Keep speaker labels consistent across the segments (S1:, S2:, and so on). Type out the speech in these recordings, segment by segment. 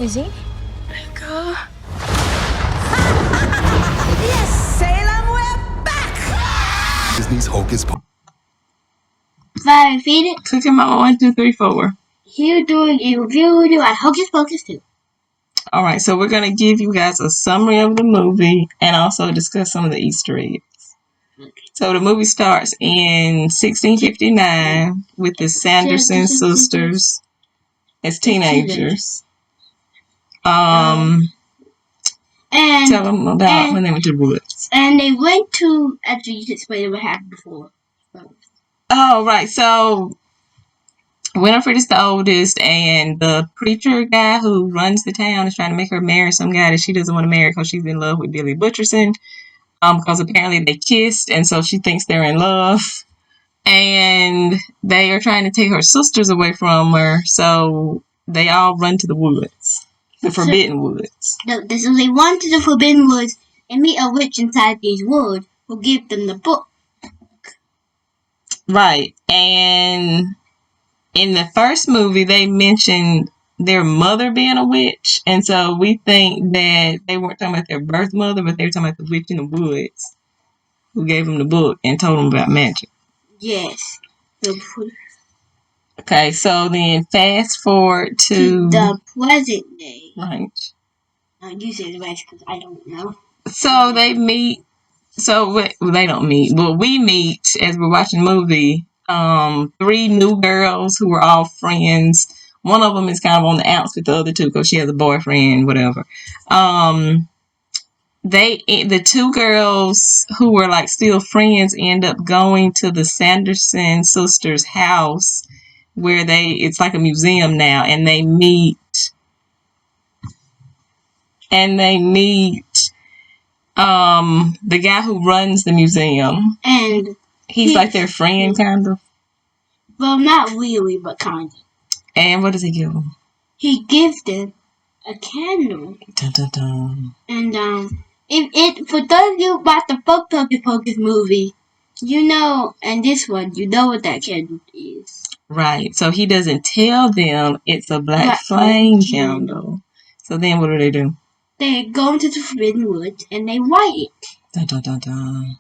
S1: Is he?
S2: Go. Yes, Salem, we're back!
S3: Disney's Hocus Pocus.
S4: 5 feet.
S5: Click him out 1, 2, 3, 4.
S4: Here doing a review video at Hocus Pocus 2.
S5: Alright, so we're going to give you guys a summary of the movie and also discuss some of the Easter eggs. Okay. So the movie starts in 1659 with the Sanderson sisters as teenagers.
S4: And
S5: tell them about when they went to the woods.
S4: And they went to, actually you can explain what happened before.
S5: Oh, right. So Winifred is the oldest, and the preacher guy who runs the town is trying to make her marry some guy that she doesn't want to marry because she's in love with Billy Butcherson. Because apparently they kissed, and so she thinks they're in love. And they are trying to take her sisters away from her, so they all run to the woods. The Forbidden Woods.
S4: So they run to the Forbidden Woods and meet a witch inside these woods who give them the book.
S5: Right. And in the first movie, they mentioned their mother being a witch. And so we think that they weren't talking about their birth mother, but they were talking about the witch in the woods who gave them the book and told them about magic.
S4: Yes.
S5: Okay, so then fast forward to
S4: the present day.
S5: Right.
S4: You say the rest because I don't know.
S5: So they meet. So they don't meet. Well, we meet as we're watching the movie. 3 new girls who were all friends. One of them is kind of on the outs with the other 2 because she has a boyfriend, whatever. The 2 girls who were like still friends end up going to the Sanderson sisters' house where it's like a museum now, and they meet the guy who runs the museum,
S4: and
S5: he's like their friend, kind of.
S4: Well, not really, but kind of.
S5: And what does he give them?
S4: He gives them a candle.
S5: Dun, dun, dun.
S4: And for those of you about the Hocus Pocus movie, you know, and this one, you know what that candle is.
S5: Right. So he doesn't tell them it's a black flame candle. So then what do?
S4: They go into the Forbidden Woods and they light it.
S5: Dun, dun, dun, dun.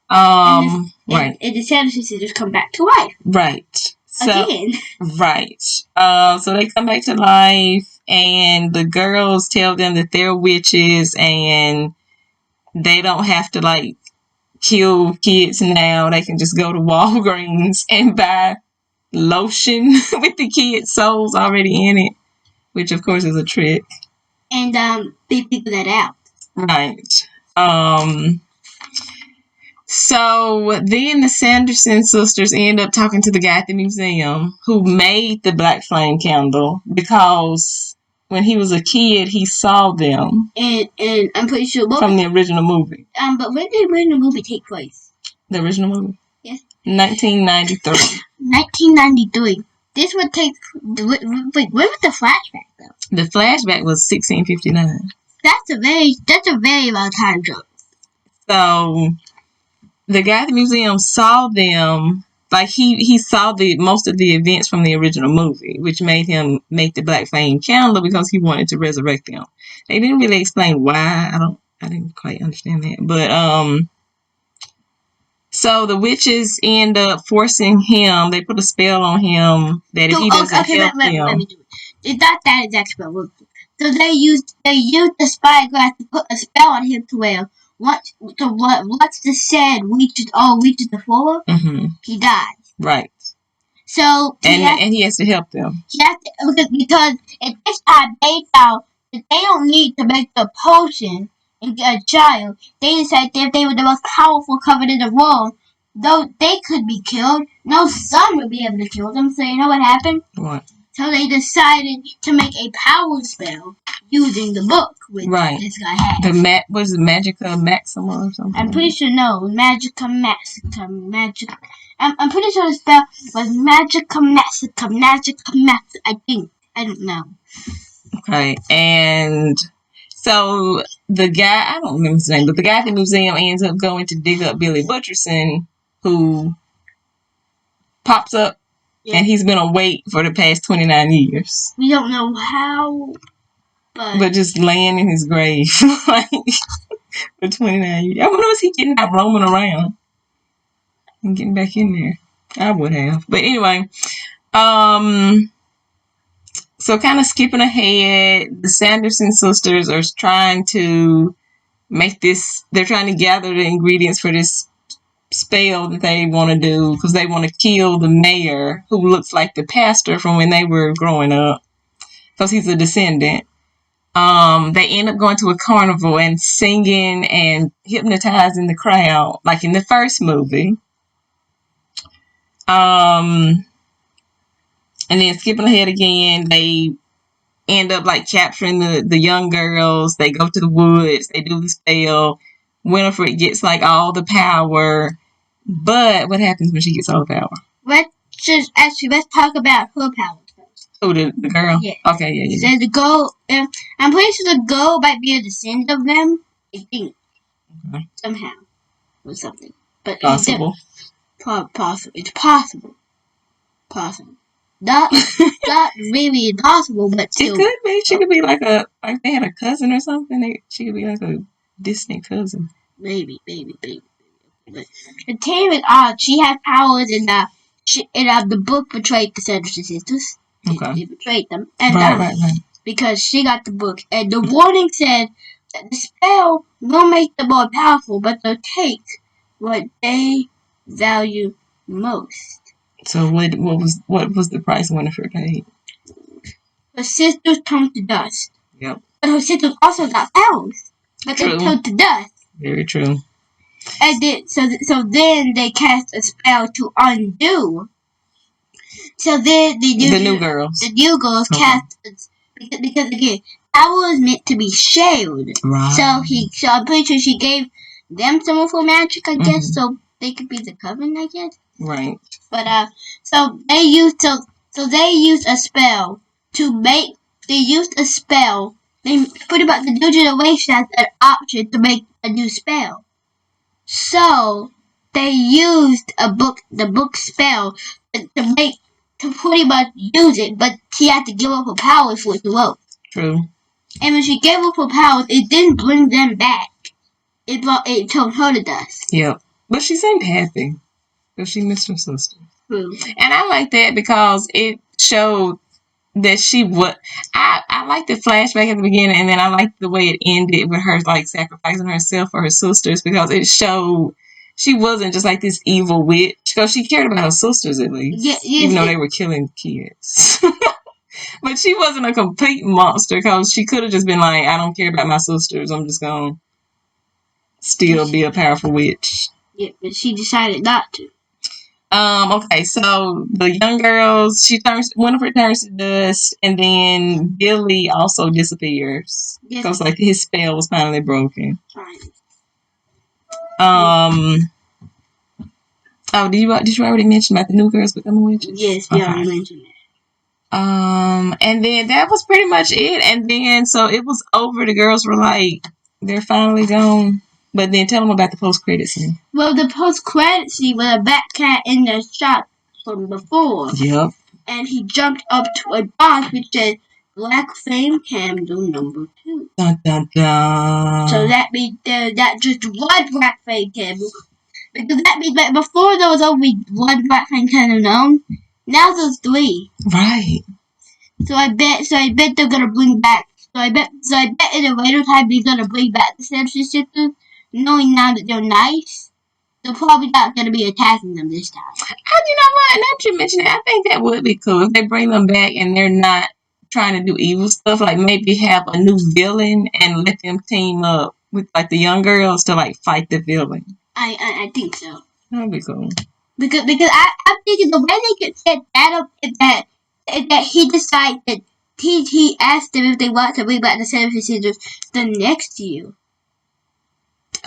S5: Right.
S4: And the Sanderson sisters come back to life.
S5: Right.
S4: Again.
S5: Right. So they come back to life, and the girls tell them that they're witches and they don't have to like kill kids now. They can just go to Walgreens and buy lotion with the kids' souls already in it, which of course is a trick.
S4: And they figure that out.
S5: Right. So then the Sanderson sisters end up talking to the guy at the museum who made the black flame candle because when he was a kid he saw them.
S4: And I'm pretty sure
S5: from the original movie.
S4: But when did the original movie take place?
S5: The original movie?
S4: Yes.
S5: 1993.
S4: 1993. This would take. Wait, when was the flashback though? The
S5: flashback was 1659.
S4: That's a very long time ago.
S5: So the guy at the museum saw them. Like he saw most of the events from the original movie, which made him make the black flame candle because he wanted to resurrect them. They didn't really explain why. I didn't quite understand that, but so the witches end up forcing him. They put a spell on him that if he doesn't help them.
S4: Let me do it. It's not that exact spell. So they used the spyglass to put a spell on him to where once the said reaches the floor, he dies.
S5: Right.
S4: So
S5: and he has to help them.
S4: Because at this time they found that they don't need to make the potion and get a child. They decided that if they were the most powerful coven in the world, though they could be killed, no son would be able to kill them. So you know what happened?
S5: What?
S4: So they decided to make a power spell using the book, which this guy had.
S5: Was it Magica Maxima or something?
S4: I'm pretty sure Magica Maxima. I'm pretty sure the spell was Magica Maxima. I think. I don't know.
S5: Okay, and so the guy, I don't remember his name, but the guy at the museum ends up going to dig up Billy Butcherson, who pops up. Yeah. And he's been awake for the past 29 years.
S4: We don't know how
S5: But just laying in his grave like for 29 years. I wonder was he getting out roaming around and getting back in there? I would have. But anyway, so kind of skipping ahead, the Sanderson sisters are trying to make this. They're trying to gather the ingredients for this spell that they want to do because they want to kill the mayor who looks like the pastor from when they were growing up because he's a descendant. They end up going to a carnival and singing and hypnotizing the crowd like in the first movie. And then skipping ahead again, they end up like capturing the young girls. They go to the woods. They do the spell. Winifred gets like all the power. But what happens when she gets all the power?
S4: Let's talk about her power first.
S5: Oh, the girl?
S4: Yeah.
S5: Okay, yeah.
S4: So the girl, I'm pretty sure the girl might be a descendant of them. I think.
S5: Okay.
S4: Somehow. Or something. But
S5: possible.
S4: Possible. It's possible. Possible. Not really impossible, but still.
S5: It could be. She could be like they had a cousin or something. She could be like a distant cousin.
S4: Maybe. But the thing with she had powers and the book betrayed the Sanderson sisters.
S5: Okay.
S4: It betrayed them. And
S5: right.
S4: Because she got the book. And the warning said that the spell will make them more powerful, but they'll take what they value most.
S5: So what was the price Winifred paid?
S4: Her sisters turned to dust.
S5: Yep.
S4: But her sisters also got powers. But
S5: True.
S4: they turned to dust.
S5: Very true.
S4: And then, so then they cast a spell to undo. So then the new girls
S5: okay.
S4: cast because again, power was meant to be shared.
S5: Right.
S4: So I'm pretty sure she gave them some of her magic, I guess, so they could be the coven, I guess.
S5: Right.
S4: But so they used a spell to make. They used a spell. They put about the new generation as an option to make a new spell. So they used the book spell to pretty much use it, but she had to give up her powers for it to work.
S5: True.
S4: And when she gave up her powers, it didn't bring them back. It turned her to dust.
S5: Yep. But she seemed happy because she missed her sister.
S4: True.
S5: And I like that because it showed that she would. I like the flashback at the beginning, and then I liked the way it ended with her like sacrificing herself for her sisters because it showed she wasn't just like this evil witch because she cared about her sisters at least, even though they were killing kids. But she wasn't a complete monster because she could have just been like, I don't care about my sisters. I'm just gonna still be a powerful witch.
S4: Yeah, but she decided not to.
S5: Okay, so the young girls, Winifred turns to dust, and then Billy also disappears. Because like his spell was finally broken.
S4: Fine.
S5: Oh, did you already mention about the new girls becoming witches?
S4: Yes, we already mentioned that.
S5: And then that was pretty much it. And then so it was over. The girls were like, they're finally gone. But then tell them about the post-credit scene.
S4: Well, the post-credit scene was a bat cat in the shop from before.
S5: Yep.
S4: And he jumped up to a box which said Black Flame Candle number 2.
S5: Dun, dun, dun.
S4: So that means that just one Black Flame Candle. Because that means that before there was only one Black Flame Candle known. Now there's 3.
S5: Right.
S4: So I bet they're gonna bring back. So I bet in a later time they're gonna bring back the Sanderson sisters. Knowing now that they're nice, they're probably not going to be attacking them this time.
S5: You know what? Now that you mention it, I think that would be cool if they bring them back and they're not trying to do evil stuff. Like maybe have a new villain and let them team up with like the young girls to like fight the villain.
S4: I think so.
S5: That'd be cool.
S4: Because I'm thinking the way they could set that up is that he decided that he asked them if they want to bring back the Sanderson sisters the next year.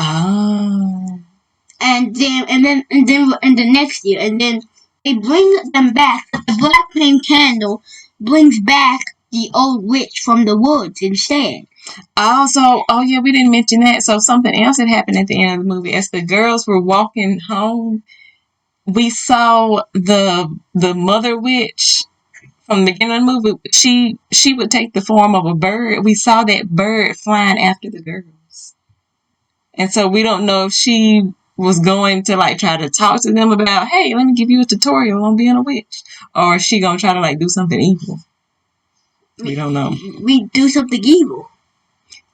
S5: Oh.
S4: And then the next year, and then they bring them back. The Black Flame Candle brings back the old witch from the woods instead.
S5: Oh yeah, we didn't mention that. So something else had happened at the end of the movie. As the girls were walking home, we saw the mother witch from the beginning of the movie, she would take the form of a bird. We saw that bird flying after the girls. And so we don't know if she was going to like try to talk to them about, hey, let me give you a tutorial on being a witch. Or is she going to try to like do something evil? We don't know.
S4: We do something evil.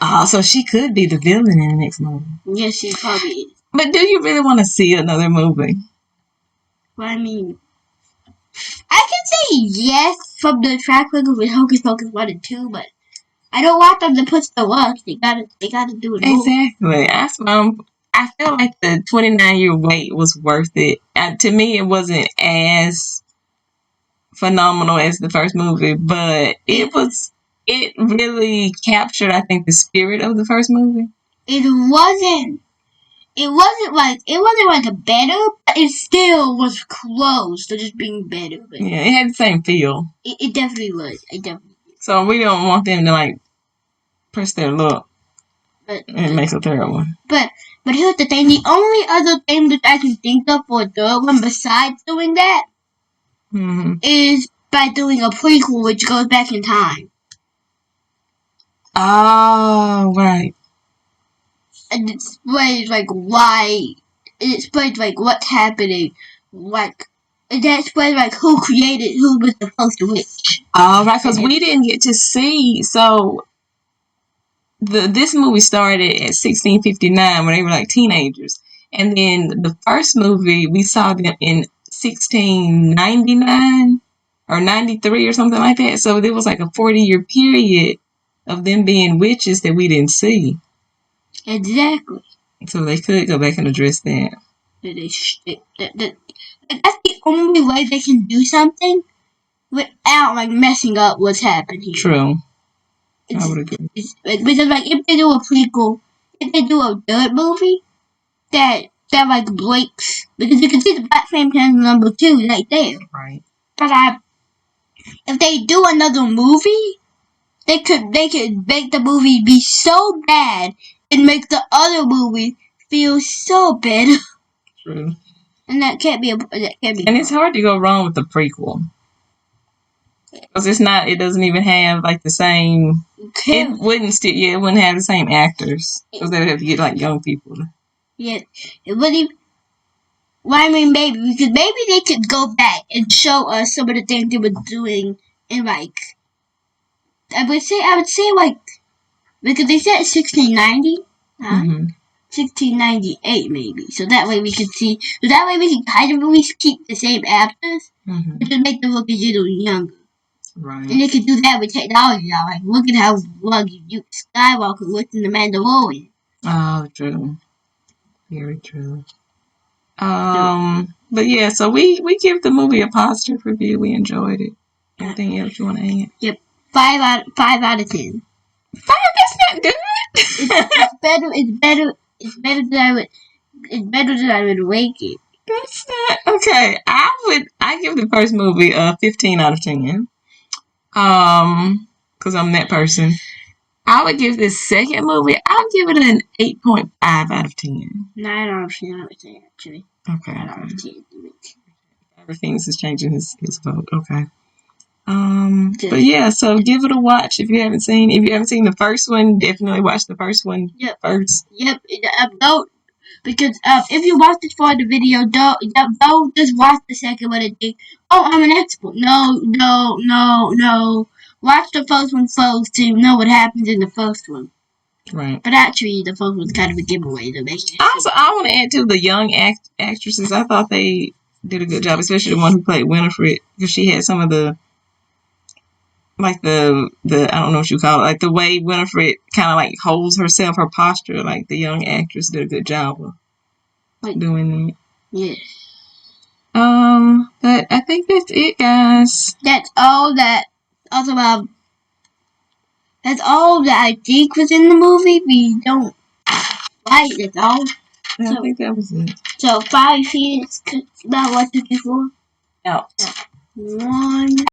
S5: Oh, so she could be the villain in the next movie.
S4: Yes, she probably is.
S5: But do you really want to see another movie?
S4: Well, I mean, I can say yes from the track record with Hocus Pocus 1 and 2, but I don't want them to push the luck. They gotta do it more.
S5: Exactly. I feel like the 29-year wait was worth it. To me, it wasn't as phenomenal as the first movie, but it really captured, I think, the spirit of the first movie.
S4: It wasn't like a better, but it still was close to just being better. But
S5: Yeah, it had the same feel.
S4: it definitely was.
S5: So we don't want them to like press their luck and make a third one.
S4: But here's the thing: the only other thing that I can think of for a third one besides doing that is by doing a prequel, which goes back in time.
S5: Oh, right.
S4: And it explains like why. It explains like what's happening, like. And that explains like who was the first witch.
S5: All right, because we didn't get to see. So this movie started at 1659 when they were like teenagers, and then the first movie we saw them in 1699 or 93 or something like that. So there was like a 40-year period of them being witches that we didn't see.
S4: Exactly.
S5: So they could go back and address that.
S4: That's the only way they can do something without like messing up what's happening.
S5: True. I would agree.
S4: Because like if they do a prequel, if they do a third movie, that like breaks, because you can see the Black Flame Candle number 2 right there.
S5: Right.
S4: But if they do another movie, they could make the movie be so bad and make the other movie feel so bad.
S5: True.
S4: And that can't be. And
S5: it's hard to go wrong with the prequel. Because it doesn't even have like the same. It wouldn't have the same actors. Because they would have to get like young people.
S4: Yeah, it wouldn't even. Well, I mean, maybe they could go back and show us some of the things they were doing in like. I would say like, because they said 1690. 1698 maybe. So that way we can see. So that way we can kind of always keep the same actors, but just make them look a little younger.
S5: Right.
S4: And they can do that with technology now. Like, look at how rugged Luke Skywalker looked in The Mandalorian.
S5: Oh, true. Very true. But yeah, so we give the movie a positive review. We enjoyed it. Anything else you want to add?
S4: Yep. 5 out of 10.
S5: 5? That's not good.
S4: It's better than I would rate it.
S5: That's not okay. I give the first movie a 15 out of 10. Because I'm that person. I would give this second movie, I'll give it an 8.5 out of 10.
S4: 9 out of 10 actually.
S5: Okay.
S4: 9 out of 10.
S5: Everything's is changing his vote. Okay. But yeah, so give it a watch if you haven't seen the first one, definitely watch the first one first.
S4: Yep. Don't, because if you watch this for the video, don't just watch the second one and think, oh, I'm an expert. No. Watch the first one first to know what happens in the first one.
S5: Right.
S4: But actually, the first one's kind of a giveaway to make it.
S5: Also, I want to add to the young actresses. I thought they did a good job, especially the one who played Winifred, because she had some of the I don't know what you call it, like the way Winifred kind of like holds herself, her posture. Like the young actress did a good job of doing that.
S4: Yeah.
S5: But I think that's it, guys.
S4: That's all that I think was in the movie. We don't like that's all.
S5: I think that was it.
S4: So 5 feet is about what to do for.
S5: Out.
S4: 1.